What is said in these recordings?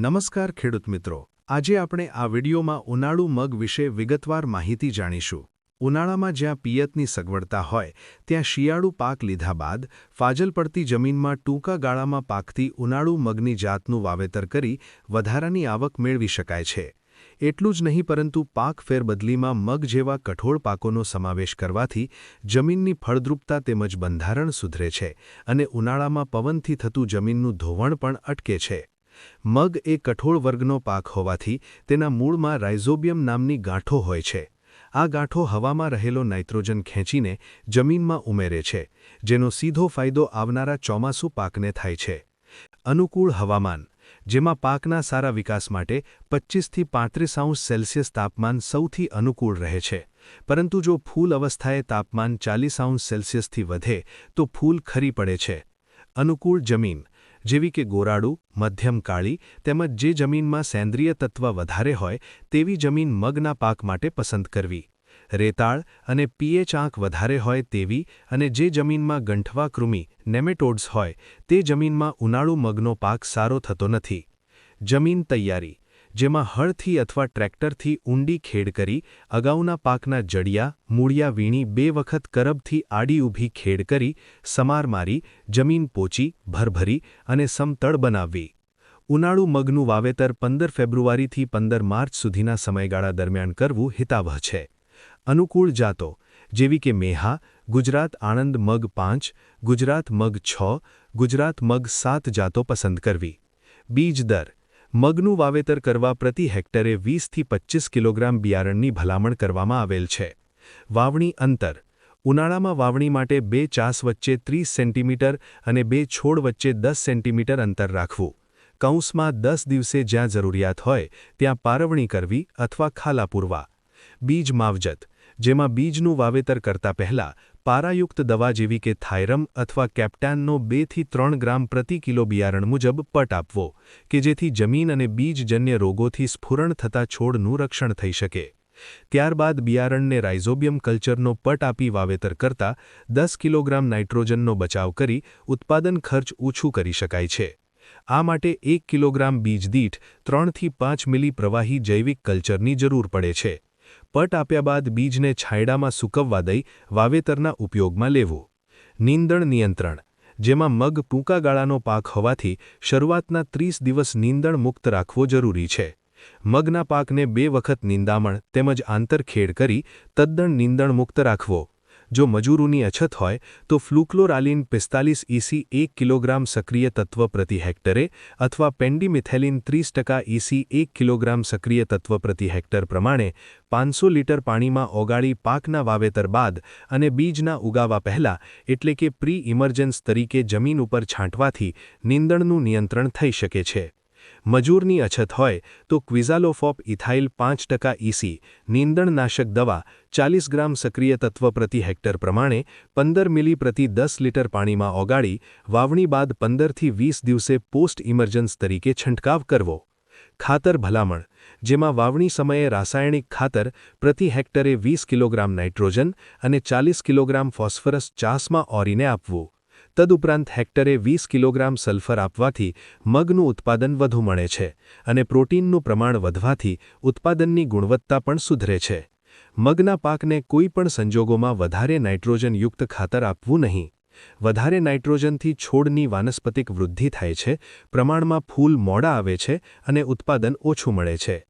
નમસ્કાર ખેડૂત મિત્રો, આજે આપણે આ વિડીયોમાં ઉનાળુ મગ વિશે વિગતવાર માહિતી જાણીશું. ઉનાળામાં જ્યાં પિયતની સગવડતા હોય ત્યાં શિયાળુ પાક લીધા બાદ ફાજલ પડતી જમીનમાં ટૂંકા ગાળામાં પાકતી ઉનાળુ મગની જાતનું વાવેતર કરી વધારાની આવક મેળવી શકાય છે. એટલું જ નહીં પરંતુ પાક ફેરબદલીમાં મગ જેવા કઠોળ પાકોનો સમાવેશ કરવાથી જમીનની ફળદ્રુપતા તેમજ બંધારણ સુધરે છે અને ઉનાળામાં પવનથી થતું જમીનનું ધોવાણ પણ અટકે છે. મગ એ કઠોળ વર્ગનો પાક હોવાથી તેના મૂળમાં રાઇઝોબિયમ નામની ગાંઠો હોય છે. આ ગાંઠો હવામાં રહેલો નાઇટ્રોજન ખેંચીને જમીનમાં ઉમેરે છે, જેનો સીધો ફાયદો આવનારા ચોમાસુ પાકને થાય છે. અનુકૂળ હવામાન, જેમાં પાકના સારા વિકાસ માટે 25થી 35°C તાપમાન સૌથી અનુકૂળ રહે છે, પરંતુ જો ફૂલ અવસ્થાએ તાપમાન 40°C વધે તો ફૂલ ખરી પડે છે. અનુકૂળ જમીન, જેવી કે ગોરાડું, મધ્યમ કાળી તેમજ જે જમીનમાં સેન્દ્રિય તત્વ વધારે હોય તેવી જમીન મગના પાક માટે પસંદ કરવી. રેતાળ અને પીએચ આંક વધારે હોય તેવી અને જે જમીનમાં ગંઠવા કૃમિ નેમેટોડ્સ હોય તે જમીનમાં ઉનાળુ મગનો પાક સારો થતો નથી. જમીન તૈયારી, જેમાં હળથી અથવા ટ્રેક્ટરથી ઊંડી ખેડ કરી અગાઉના પાકના જડિયા, મૂળિયા વીણી 2 વખત કરબથી આડી ઊભી ખેડ કરી સમાર મારી જમીન પોચી, ભરભરી અને સમતળ બનાવવી. ઉનાળુ મગનું વાવેતર 15 ફેબ્રુઆરીથી 15 માર્ચ સુધીના સમયગાળા દરમિયાન કરવું હિતાવહ છે. અનુકૂળ જાતો, જેવી કે મેહા, ગુજરાત આણંદ મગ 5, ગુજરાત મગ 6, ગુજરાત મગ 7 જાતો પસંદ કરવી. બીજ દર, મગનું વાવેતર કરવા પ્રતિ હેક્ટરે 20થી 25 કિલોગ્રામ બિયારણની ભલામણ કરવામાં આવેલ છે. વાવણી અંતર, ઉનાળામાં વાવણી માટે 2 ચાસ વચ્ચે 30 સેન્ટીમીટર અને 2 છોડ વચ્ચે 10 સેન્ટીમીટર અંતર રાખવું. કૌંસમાં 10 દિવસે જ્યાં જરૂરિયાત હોય ત્યાં પારવણી કરવી અથવા ખાલા પૂરવા. બીજ માવજત, જેમાં બીજનું વાવેતર કરતા પહેલા પારાયુક્ત દવા જેવી કે થાયરમ અથવા કેપ્ટાનનો 2 થી 3 ગ્રામ પ્રતિ કિલો બિયારણ મુજબ પટ આપવો કે જેથી જમીન અને બીજજન્ય રોગોથી સ્ફુરણ થતા છોડનું રક્ષણ થઈ શકે. ત્યારબાદ બિયારણને રાઇઝોબિયમ કલ્ચરનો પટ આપી વાવેતર કરતા 10 કિલોગ્રામ નાઇટ્રોજનનો બચાવ કરી ઉત્પાદન ખર્ચ ઓછું કરી શકાય છે. આ માટે 1 કિલોગ્રામ બીજ દીઠ 3 થી 5 મિલી પ્રવાહી જૈવિક કલ્ચરની જરૂર પડે છે. પટ આપ્યા બાદ બીજને છાંયડામાં સૂકવવા દઈ વાવેતરના ઉપયોગમાં લેવું. નીંદણ નિયંત્રણ, જેમાં મગ ટૂંકા ગાળાનો પાક હોવાથી શરૂઆતના 30 દિવસ નીંદણ મુક્ત રાખવો જરૂરી છે. મગના પાકને 2 વખત નિંદામણ તેમજ આંતરખેડ કરી તદ્દન નીંદણ મુક્ત રાખવો. જો મજૂરોની અછત હોય તો ફ્લુક્લોરાલીન 45 EC 1 કિલોગ્રામ સક્રિય તત્વ પ્રતિ હેક્ટરે અથવા પેન્ડીમિથેલિન 30% EC 1 કિલોગ્રામ સક્રિય તત્વ પ્રતિ હેક્ટર પ્રમાણે 500 લીટર પાણીમાં ઓગાળી પાકના વાવેતર બાદ અને બીજના ઉગાવા પહેલા એટલે કે પ્રી ઇમર્જન્સ તરીકે જમીન ઉપર છાંટવાથી નીંદણનું નિયંત્રણ થઈ શકે છે. મજૂરની અછત હોય તો ક્વિઝાલોફોપ ઇથાઇલ 5% EC નીંદણનાશક દવા 40 ગ્રામ સક્રિય તત્વ પ્રતિ હેક્ટર પ્રમાણે 15 મિલી પ્રતિ 10 લીટર પાણીમાં ઓગાળી વાવણી બાદ 15થી 20 દિવસે પોસ્ટ ઇમર્જન્સ તરીકે છંટકાવ કરવો. ખાતર ભલામણ, જેમાં વાવણી સમયે રાસાયણિક ખાતર પ્રતિ હેક્ટરે 20 કિલોગ્રામ નાઇટ્રોજન અને 40 કિલોગ્રામ ફોસ્ફરસ ચાસમાં ઓરીને આપવું. તદુપરાંત હેક્ટરે 20 કિલોગ્રામ સલ્ફર આપવાથી મગનું ઉત્પાદન વધુ મળે છે અને પ્રોટીનનું પ્રમાણ વધવાથી ઉત્પાદનની ગુણવત્તા પણ સુધરે છે. મગના પાકને કોઈપણ સંજોગોમાં વધારે નાઇટ્રોજનયુક્ત ખાતર આપવું નહીં. વધારે નાઇટ્રોજનથી છોડની વાનસ્પતિક વૃદ્ધિ થાય છે, પ્રમાણમાં ફૂલ મોડા આવે છે અને ઉત્પાદન ઓછું મળે છે.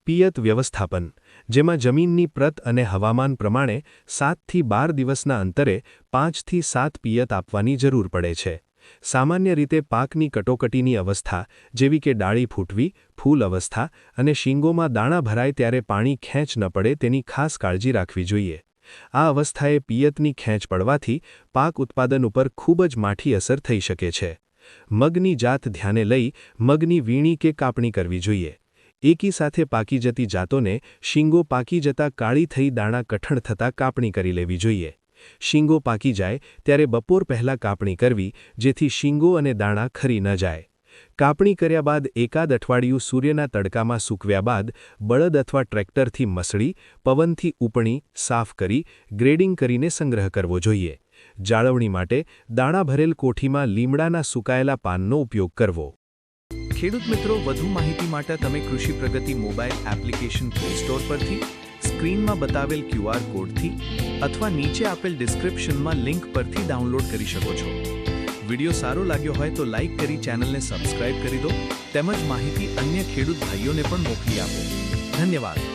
પિયત વ્યવસ્થાપન, જેમાં જમીનની પ્રત અને હવામાન પ્રમાણે 7 થી 12 દિવસના અંતરે 5 થી 7 પિયત આપવાની જરૂર પડે છે. સામાન્ય રીતે પાકની કટોકટીની અવસ્થા જેવી કે ડાળી ફૂટવી, ફૂલ અવસ્થા અને શીંગોમાં દાણા ભરાય ત્યારે પાણી ખેંચ ન પડે તેની ખાસ કાળજી રાખવી જોઈએ. આ અવસ્થાએ પિયતની ખેંચ પડવાથી પાક ઉત્પાદન ઉપર ખૂબ જ માઠી અસર થઈ શકે છે. મગની જાત ધ્યાને લઈ મગની વીણી કે કાપણી કરવી જોઈએ. એકી સાથે પાકી જતી જાતોને શીંગો પાકી જતા કાળી થઈ દાણા કઠણ થતાં કાપણી કરી લેવી જોઈએ. શીંગો પાકી જાય ત્યારે બપોર પહેલાં કાપણી કરવી જેથી શીંગો અને દાણા ખરી ન જાય. કાપણી કર્યા બાદ એકાદ અઠવાડિયું સૂર્યના તડકામાં સૂકવ્યા બાદ બળદ અથવા ટ્રેક્ટરથી મસળી, પવનથી ઉપણી, સાફ કરી, ગ્રેડિંગ કરીને સંગ્રહ કરવો જોઈએ. જાળવણી માટે દાણા ભરેલ કોઠીમાં લીમડાના સુકાયેલા પાનનો ઉપયોગ કરવો. ખેડૂત મિત્રો, વધુ માહિતી માટે તમે કૃષિ પ્રગતિ મોબાઈલ એપ્લિકેશન પ્લે સ્ટોર પરથી, સ્ક્રીનમાં બતાવેલ QR કોડથી અથવા નીચે આપેલ ડિસ્ક્રિપ્શનમાં લિંક પરથી ડાઉનલોડ કરી શકો છો. વિડિયો સારો લાગ્યો હોય તો લાઈક કરી ચેનલને સબસ્ક્રાઇબ કરી દો તેમજ માહિતી અન્ય ખેડૂત ભાઈઓને પણ મોકલી આપો. ધન્યવાદ.